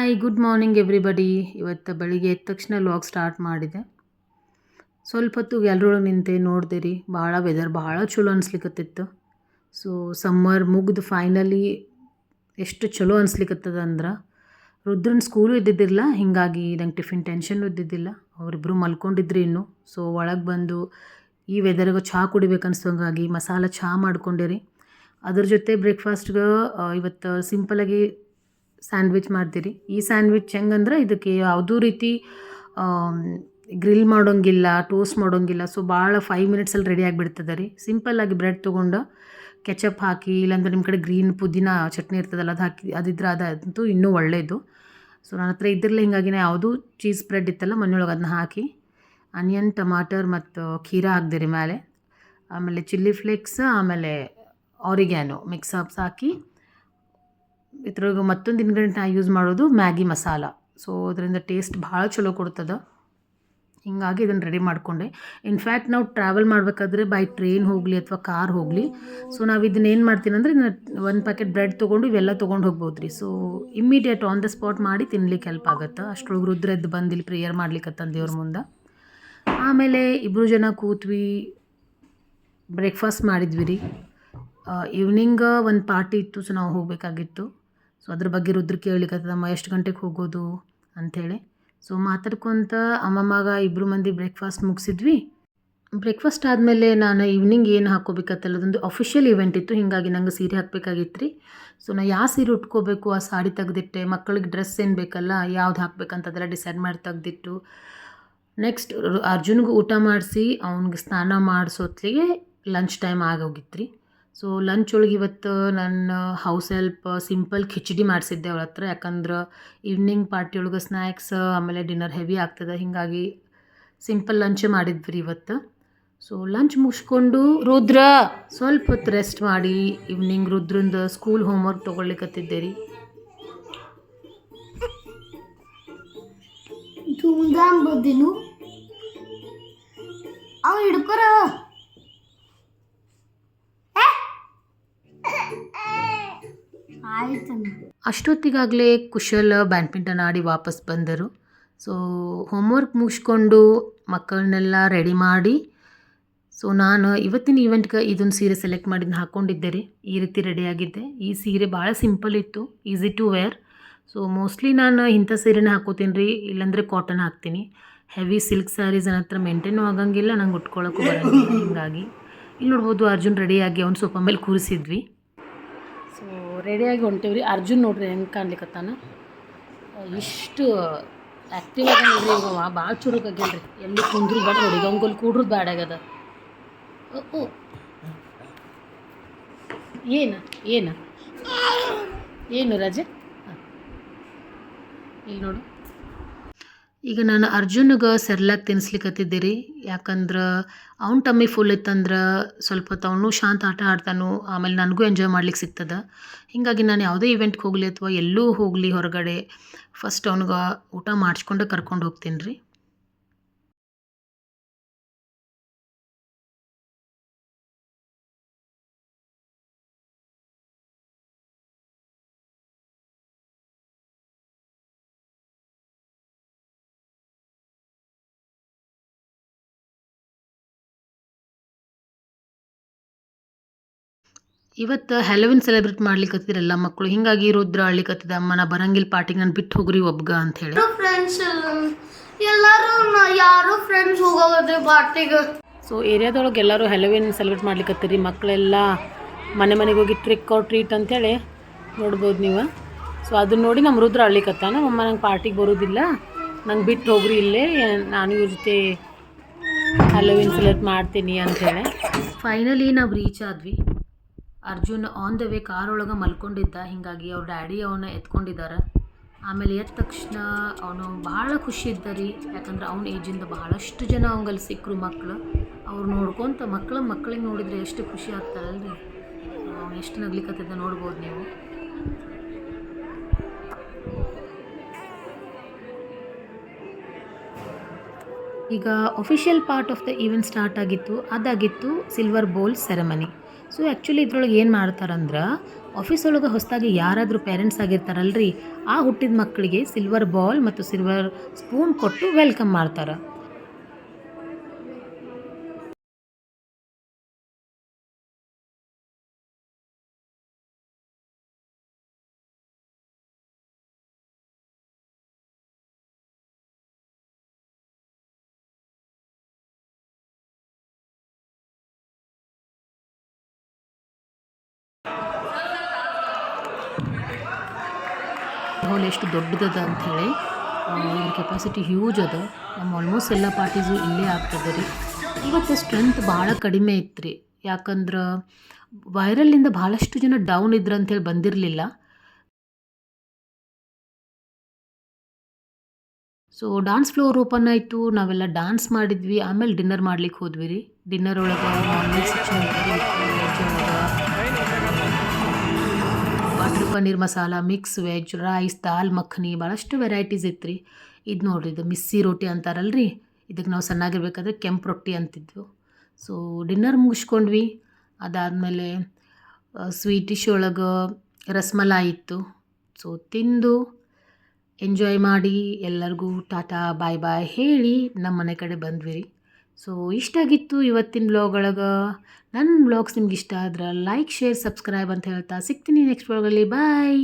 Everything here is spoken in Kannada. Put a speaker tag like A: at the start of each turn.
A: Hi good morning everybody. ಇವತ್ತು ಬೆಳಿಗ್ಗೆ ಎದ್ದ ತಕ್ಷಣ ವ್ಲಾಗ್ ಸ್ಟಾರ್ಟ್ ಮಾಡಿದೆ. ಸ್ವಲ್ಪ ಹೊತ್ತು ಎಲ್ಲರೊಳಗೆ ನಿಂತೆ ನೋಡಿದೆ ರೀ, ಭಾಳ ವೆದರ್ ಭಾಳ ಚಲೋ ಅನ್ಸ್ಲಿಕ್ಕತ್ತಿತ್ತು. ಸೊ ಸಮ್ಮರ್ ಮುಗ್ದು ಫೈನಲಿ ಎಷ್ಟು ಚಲೋ ಅನ್ಸ್ಲಿಕ್ಕತ್ತದ ಅಂದ್ರೆ ರುದ್ರನ್ ಸ್ಕೂಲು ಇದ್ದಿದ್ದಿಲ್ಲ, ಹೀಗಾಗಿ ನಂಗೆ ಟಿಫಿನ್ ಟೆನ್ಷನ್ ಇದ್ದಿದ್ದಿಲ್ಲ. ಅವರಿಬ್ಬರು ಮಲ್ಕೊಂಡಿದ್ರಿ ಇನ್ನು. ಸೊ ಒಳಗೆ ಬಂದು ಈ ವೆದರ್ಗೆ ಚಹಾ ಕುಡಿಬೇಕನ್ಸ್ದಂಗಾಗಿ ಮಸಾಲ ಚಹಾ ಮಾಡ್ಕೊಂಡಿರಿ. ಅದ್ರ ಜೊತೆ ಬ್ರೇಕ್ಫಾಸ್ಟ್ಗೆ ಇವತ್ತು ಸಿಂಪಲಾಗಿ ಸ್ಯಾಂಡ್ವಿಚ್ ಮಾಡ್ತೀರಿ. ಈ ಸ್ಯಾಂಡ್ವಿಚ್ ಹೆಂಗಂದ್ರೆ ಇದಕ್ಕೆ ಯಾವುದೂ ರೀತಿ ಗ್ರಿಲ್ ಮಾಡೋಂಗಿಲ್ಲ, ಟೋಸ್ಟ್ ಮಾಡೋಂಗಿಲ್ಲ. ಸೊ ಭಾಳ 5 ಮಿನಿಟ್ಸಲ್ಲಿ ರೆಡಿ ಆಗಿಬಿಡ್ತದೆ ರೀ. ಸಿಂಪಲ್ಲಾಗಿ ಬ್ರೆಡ್ ತೊಗೊಂಡು ಕೆಚಪ್ ಹಾಕಿ, ಇಲ್ಲಾಂದ್ರೆ ನಿಮ್ಮ ಕಡೆ ಗ್ರೀನ್ ಪುದೀನ ಚಟ್ನಿ ಇರ್ತದಲ್ಲ ಅದು ಹಾಕಿ, ಅದಿದ್ರೆ ಅದಂತೂ ಇನ್ನೂ ಒಳ್ಳೆಯದು. ಸೊ ನನ್ನ ಹತ್ರ ಇದ್ದಿರಲಿಲ್ಲ, ಹೀಗಾಗಿ ಯಾವುದೂ ಚೀಸ್ ಬ್ರೆಡ್ ಇತ್ತಲ್ಲ ಮನೆಯೊಳಗೆ ಅದನ್ನ ಹಾಕಿ ಆನಿಯನ್, ಟಮಾಟರ್ ಮತ್ತು ಖೀರಾ ಹಾಕ್ದಿರಿ ಮೇಲೆ. ಆಮೇಲೆ ಚಿಲ್ಲಿ ಫ್ಲೇಕ್ಸ್, ಆಮೇಲೆ ಆರಿಗ್ಯಾನೋ ಮಿಕ್ಸ್ ಅಪ್ಸ್ ಹಾಕಿ ಇದ್ರಾಗ ಮತ್ತೊಂದು ಇಂಗ್ರೀಡಿಯೆಂಟ್ ನಾ ಯೂಸ್ ಮಾಡೋದು ಮ್ಯಾಗಿ ಮಸಾಲ. ಸೊ ಅದರಿಂದ ಟೇಸ್ಟ್ ಭಾಳ ಚಲೋ ಕೊಡ್ತದೆ. ಹೀಗಾಗಿ ಇದನ್ನು ರೆಡಿ ಮಾಡಿಕೊಂಡೆ. ಇನ್ಫ್ಯಾಕ್ಟ್ ನಾವು ಟ್ರಾವೆಲ್ ಮಾಡಬೇಕಾದ್ರೆ ಬೈ ಟ್ರೈನ್ ಹೋಗಲಿ ಅಥವಾ ಕಾರ್ ಹೋಗಲಿ, ಸೊ ನಾವು ಇದನ್ನ ಏನು ಮಾಡ್ತೀನಿ ಅಂದರೆ ಒಂದು ಪ್ಯಾಕೆಟ್ ಬ್ರೆಡ್ ತೊಗೊಂಡು ಇವೆಲ್ಲ ತೊಗೊಂಡು ಹೋಗ್ಬೋದು ರೀ. So immediate on the spot ಮಾಡಿ ತಿನ್ಲಿಕ್ಕೆ ಹೆಲ್ಪ್ ಆಗುತ್ತೆ. ಅಷ್ಟರೊಳಗೆ ರುದ್ರ ಎದ್ದು ಬಂದು ಇಲ್ಲಿ ಪ್ರೇಯರ್ ಮಾಡ್ಲಿಕ್ಕತ್ತಂದು ದೇವ್ರ ಮುಂದೆ. ಆಮೇಲೆ ಇಬ್ಬರು ಜನ ಕೂತ್ವಿ, ಬ್ರೇಕ್ಫಾಸ್ಟ್ ಮಾಡಿದ್ವಿ ರೀ. ಈವ್ನಿಂಗ್ ಒಂದು ಪಾರ್ಟಿ ಇತ್ತು, ಸೊ ನಾವು ಹೋಗಬೇಕಾಗಿತ್ತು. ಸೊ ಅದ್ರ ಬಗ್ಗೆ ರುದ್ರ ಕೇಳಲಿಕ್ಕತ್ತದಮ್ಮ ಎಷ್ಟು ಗಂಟೆಗೆ ಹೋಗೋದು ಅಂಥೇಳಿ. ಸೊ ಮಾತಾಡ್ಕೊತ ಅಮ್ಮಮ್ಮಾಗ ಇಬ್ಬರು ಮಂದಿ ಬ್ರೇಕ್ಫಾಸ್ಟ್ ಮುಗಿಸಿದ್ವಿ. ಬ್ರೇಕ್ಫಾಸ್ಟ್ ಆದಮೇಲೆ ನಾನು ಈವ್ನಿಂಗ್ ಏನು ಹಾಕ್ಕೋಬೇಕತ್ತಲ್ಲ, ಅದೊಂದು ಅಫಿಷಿಯಲ್ ಇವೆಂಟ್ ಇತ್ತು, ಹೀಗಾಗಿ ನಂಗೆ ಸೀರೆ ಹಾಕಬೇಕಾಗಿತ್ತು ರೀ. ಸೊ ನಾ ಯಾವ ಸೀರೆ ಉಟ್ಕೋಬೇಕು ಆ ಸಾಡಿ ತೆಗೆದಿಟ್ಟೆ. ಮಕ್ಕಳಿಗೆ ಡ್ರೆಸ್ ಏನು ಬೇಕಲ್ಲ, ಯಾವ್ದು ಹಾಕ್ಬೇಕಂತದೆಲ್ಲ ಡಿಸೈಡ್ ಮಾಡಿ ತೆಗೆದಿಟ್ಟು, ನೆಕ್ಸ್ಟ್ ಅರ್ಜುನ್ಗೆ ಊಟ ಮಾಡಿಸಿ ಅವ್ನಿಗೆ ಸ್ನಾನ ಮಾಡಿಸೋತ್ಲಿಗೆ ಲಂಚ್ ಟೈಮ್ ಆಗೋಗಿತ್ತು ರೀ. ಸೊ ಲಂಚ್ ಒಳಗೆ ಇವತ್ತು ನನ್ನ ಹೌಸ್ ಹೆಲ್ಪ್ ಸಿಂಪಲ್ ಖಿಚಡಿ ಮಾಡಿಸಿದ್ದೆ ಅವಳ ಹತ್ರ. ಯಾಕಂದ್ರೆ ಈವ್ನಿಂಗ್ ಪಾರ್ಟಿ ಒಳಗೆ ಸ್ನ್ಯಾಕ್ಸ್ ಆಮೇಲೆ ಡಿನ್ನರ್ ಹೆವಿ ಆಗ್ತದೆ, ಹೀಗಾಗಿ ಸಿಂಪಲ್ ಲಂಚ್ ಮಾಡಿದ್ವಿ ರೀ ಇವತ್ತು. ಸೊ ಲಂಚ್ ಮುಗಿಸ್ಕೊಂಡು ರುದ್ರ ಸ್ವಲ್ಪ ಹೊತ್ತು ರೆಸ್ಟ್ ಮಾಡಿ ಈವ್ನಿಂಗ್ ರುದ್ರಂದು ಸ್ಕೂಲ್ ಹೋಮ್ವರ್ಕ್ ತೊಗೊಳ್ಲಿಕ್ಕತ್ತಿದ್ದೆ ರೀ. ಹಿಡ್ಕೊರ ಅಷ್ಟೊತ್ತಿಗಾಗಲೇ ಕುಶಲ್ ಬ್ಯಾಡ್ಮಿಂಟನ್ ಆಡಿ ವಾಪಸ್ ಬಂದರು. ಸೊ ಹೋಮ್ವರ್ಕ್ ಮುಗಿಸ್ಕೊಂಡು ಮಕ್ಕಳನ್ನೆಲ್ಲ ರೆಡಿ ಮಾಡಿ, ಸೊ ನಾನು ಇವತ್ತಿನ ಈವೆಂಟ್ಗೆ ಇದೊಂದು ಸೀರೆ ಸೆಲೆಕ್ಟ್ ಮಾಡಿದ್ದು ಹಾಕ್ಕೊಂಡಿದ್ದೆ ರೀ. ಈ ರೀತಿ ರೆಡಿಯಾಗಿದ್ದೆ. ಈ ಸೀರೆ ಭಾಳ ಸಿಂಪಲ್ ಇತ್ತು, easy to wear. So mostly ನಾನು ಇಂಥ ಸೀರೆನೇ ಹಾಕೋತೀನಿ ರೀ, ಇಲ್ಲಾಂದರೆ ಕಾಟನ್ ಹಾಕ್ತೀನಿ. ಹೆವಿ ಸಿಲ್ಕ್ ಸ್ಯಾರೀಸ್ ನನ್ನ ಹತ್ರ ಮೇಂಟೈನು ಆಗಂಗಿಲ್ಲ, ನಂಗೆ ಉಟ್ಕೊಳ್ಳೋಕ್ಕೂ ಬರೋಂಗಿಲ್ಲ. ಹೀಗಾಗಿ ಇಲ್ಲಿ ನೋಡ್ಬೋದು ಅರ್ಜುನ್ ರೆಡಿಯಾಗಿ ಅವ್ನು ಸೋಫಾ ಮೇಲೆ ಕೂರಿಸಿದ್ವಿ. ಸೊ ರೆಡಿಯಾಗಿ ಹೊಂಟೇವ್ರಿ. ಅರ್ಜುನ್ ನೋಡ್ರಿ ಹೆಂಗೆ ಕಾಣ್ಲಿಕ್ಕತ್ತಾನ, ಇಷ್ಟು ಆ್ಯಕ್ಟಿವ್ ಆಗಿ ನೋಡ್ರಿ. ಈಗ ಭಾಳ ಚುರುಕಾಗ್ಯಾನ ರೀ. ಎಲ್ಲಿ ಕುಂದ್ರು ಬೇಡ ನೋಡಿ, ಗಂಗೋಲ್ ಕೂಡ್ರದ್ದು ಬೇಡ ಆಗ್ಯದ. ಓ ಏನು ಏನು ಏನು ರಜೆ ಇಲ್ಲಿ ನೋಡು. ಈಗ ನಾನು ಅರ್ಜುನ್ಗೆ ಸೆರ್ಲಾಕ್ ತಿನ್ನಿಸ್ಲಿಕ್ಕತ್ತಿದ್ದೆ ರೀ. ಯಾಕಂದ್ರೆ ಅವ್ನ ಟಮ್ಮಿ ಫುಲ್ ಇತ್ತಂದ್ರೆ ಸ್ವಲ್ಪ ಹೊತ್ತು ಅವನು ಶಾಂತ ಆಟ ಆಡ್ತಾನು, ಆಮೇಲೆ ನನಗೂ ಎಂಜಾಯ್ ಮಾಡ್ಲಿಕ್ಕೆ ಸಿಗ್ತದೆ. ಹೀಗಾಗಿ ನಾನು ಯಾವುದೇ ಇವೆಂಟ್ಗೆ ಹೋಗಲಿ ಅಥವಾ ಎಲ್ಲೂ ಹೋಗಲಿ ಹೊರಗಡೆ, ಫಸ್ಟ್ ಅವ್ನಿಗೆ ಊಟ ಮಾಡಿಸ್ಕೊಂಡೆ ಕರ್ಕೊಂಡು ಹೋಗ್ತೀನಿ ರೀ. ಇವತ್ತು ಹ್ಯಾಲೋವಿನ್ ಸೆಲೆಬ್ರೇಟ್ ಮಾಡ್ಲಿಕ್ಕತ್ತಿದ್ರು ಎಲ್ಲ ಮಕ್ಕಳು. ಹೀಗಾಗಿ ರುದ್ರ ಅಳ್ಲಿಕ್ಕತ್ತಿದ, ಅಮ್ಮ ನಾ ಬರಂಗಿಲ್ಲ ಪಾರ್ಟಿಗೆ, ನಾನು ಬಿಟ್ಟು ಹೋಗ್ರಿ ಒಬ್ಗ ಅಂಥೇಳಿ. ಯಾರು ಫ್ರೆಂಡ್ಸ್ ಹೋಗೋದ್ರಿ ಪಾರ್ಟಿಗೆ. ಸೊ ಏರಿಯಾದೊಳಗೆ ಎಲ್ಲರೂ ಹ್ಯಾಲೋವಿನ್ ಸೆಲೆಬ್ರೇಟ್ ಮಾಡ್ಲಿಕ್ಕತ್ತೀರಿ. ಮಕ್ಕಳೆಲ್ಲ ಮನೆ ಮನೆಗೆ ಹೋಗಿ ಟ್ರಿಕ್ ಆರ್ ಟ್ರೀಟ್ ಅಂಥೇಳಿ ನೋಡ್ಬೋದು ನೀವು. ಸೊ ಅದನ್ನ ನೋಡಿ ನಮ್ಮ ರುದ್ರ ಅಳ್ಲಿಕ್ಕತ್ತಾನ, ಅಮ್ಮ ನಂಗೆ ಪಾರ್ಟಿಗೆ ಬರೋದಿಲ್ಲ, ನಂಗೆ ಬಿಟ್ಟು ಹೋಗ್ರಿ ಇಲ್ಲೇ, ನಾನು ಇವ್ರ ಜೊತೆ ಹ್ಯಾಲೋವಿನ್ ಸೆಲೆಬ್ರೇಟ್ ಮಾಡ್ತೀನಿ ಅಂಥೇಳಿ. ಫೈನಲಿ ನಾವು ರೀಚ್ ಆದ್ವಿ. Arjun on the way car ಒಳಗೆ ಮಲ್ಕೊಂಡಿದ್ದ, ಹೀಗಾಗಿ ಅವ್ರ ಡ್ಯಾಡಿ ಅವನ್ನ ಎತ್ಕೊಂಡಿದ್ದಾರೆ. ಆಮೇಲೆ ಎದ್ದ ತಕ್ಷಣ ಅವನು ಭಾಳ ಖುಷಿ ಇದ್ದ ರೀ. ಯಾಕಂದ್ರೆ ಅವ್ನ ಏಜಿಂದ ಭಾಳಷ್ಟು ಜನ ಅವಂಗಲ್ಲಿ ಸಿಕ್ಕರು ಮಕ್ಕಳು. ಅವ್ರು ನೋಡ್ಕೊತ ಮಕ್ಕಳಿಗೆ ನೋಡಿದರೆ ಎಷ್ಟು ಖುಷಿ ಆಗ್ತಾರಲ್ರಿ. ಅವ್ನು ಎಷ್ಟು ನಗ್ಲಿಕ್ಕತ್ತಿದ್ದ ನೋಡ್ಬೋದು ನೀವು. ಈಗ official part of the event start ಆಗಿತ್ತು. ಅದಾಗಿತ್ತು silver bowl ceremony. So actually ಇದ್ರೊಳಗೆ ಏನು ಮಾಡ್ತಾರಂದ್ರೆ ಆಫೀಸ್ ಒಳಗೆ ಹೊಸದಾಗಿ ಯಾರಾದರೂ ಪೇರೆಂಟ್ಸ್ ಆಗಿರ್ತಾರಲ್ರಿ, ಆ ಹುಟ್ಟಿದ ಮಕ್ಕಳಿಗೆ ಸಿಲ್ವರ್ ಬಾಲ್ ಮತ್ತು ಸಿಲ್ವರ್ ಸ್ಪೂನ್ ಕೊಟ್ಟು ವೆಲ್ಕಮ್ ಮಾಡ್ತಾರೆ. ಹಾಲ್ ಎಷ್ಟು ದೊಡ್ಡದದ ಅಂಥೇಳಿ, ಇದ್ರ ಕೆಪಾಸಿಟಿ ಹ್ಯೂಜ್ ಅದ. ನಮ್ಮ ಆಲ್ಮೋಸ್ಟ್ ಎಲ್ಲ ಪಾರ್ಟೀಸು ಇಲ್ಲೇ ಆಗ್ತದೆ ರೀ. ಇವತ್ತು ಸ್ಟ್ರೆಂತ್ ಭಾಳ ಕಡಿಮೆ ಇತ್ತು ರೀ, ಯಾಕಂದ್ರೆ ವೈರಲ್ನಿಂದ ಭಾಳಷ್ಟು ಜನ ಡೌನ್ ಇದ್ರು ಅಂಥೇಳಿ ಬಂದಿರಲಿಲ್ಲ. ಸೊ ಡಾನ್ಸ್ ಫ್ಲೋರ್ ಓಪನ್ ಆಯಿತು, ನಾವೆಲ್ಲ ಡಾನ್ಸ್ ಮಾಡಿದ್ವಿ. ಆಮೇಲೆ ಡಿನ್ನರ್ ಮಾಡ್ಲಿಕ್ಕೆ ಹೋದ್ವಿ ರೀ. ಡಿನ್ನರ್ ಒಳಗೆ ನಾನ್ ವೆಜ್ ಸೆಕ್ಷನ್ ಇತ್ತು, ವೆಜ್ ಒಳಗೆ butter paneer masala, mix veg, rice, dal makhani, ಭಾಳಷ್ಟು ವೆರೈಟೀಸ್ ಇತ್ತು ರೀ. ಇದು ನೋಡಿರಿ, ಇದು ಮಿಸ್ಸಿ ರೊಟ್ಟಿ ಅಂತಾರಲ್ರಿ, ಇದಕ್ಕೆ ನಾವು ಸಣ್ಣಾಗಿರ್ಬೇಕಾದ್ರೆ ಕೆಂಪು ರೊಟ್ಟಿ ಅಂತಿದ್ವು. So dinner ಮುಗಿಸ್ಕೊಂಡ್ವಿ. ಅದಾದಮೇಲೆ ಸ್ವೀಟ್ ಡಿಶ್ ಒಳಗೆ ರಸ್ಮಲಾಯಿ ಇತ್ತು. ಸೊ ತಿಂದು ಎಂಜಾಯ್ ಮಾಡಿ ಎಲ್ಲರಿಗೂ ಟಾಟಾ ಬಾಯ್ ಬಾಯ್ ಹೇಳಿ ನಮ್ಮ ಮನೆ ಕಡೆ ಬಂದ್ವಿ ರೀ. ಸೊ ಇಷ್ಟ ಆಗಿತ್ತು ಇವತ್ತಿನ ವ್ಲಾಗ್ ಒಳಗೆ. ನನ್ನ ವ್ಲಾಗ್ಸ್ ನಿಮ್ಗೆ ಇಷ್ಟ ಆದ್ರೆ ಲೈಕ್, ಶೇರ್, ಸಬ್ಸ್ಕ್ರೈಬ್ ಅಂತ ಹೇಳ್ತಾ ಸಿಗ್ತೀನಿ ನೆಕ್ಸ್ಟ್ ವ್ಲಾಗಲ್ಲಿ. ಬಾಯ್.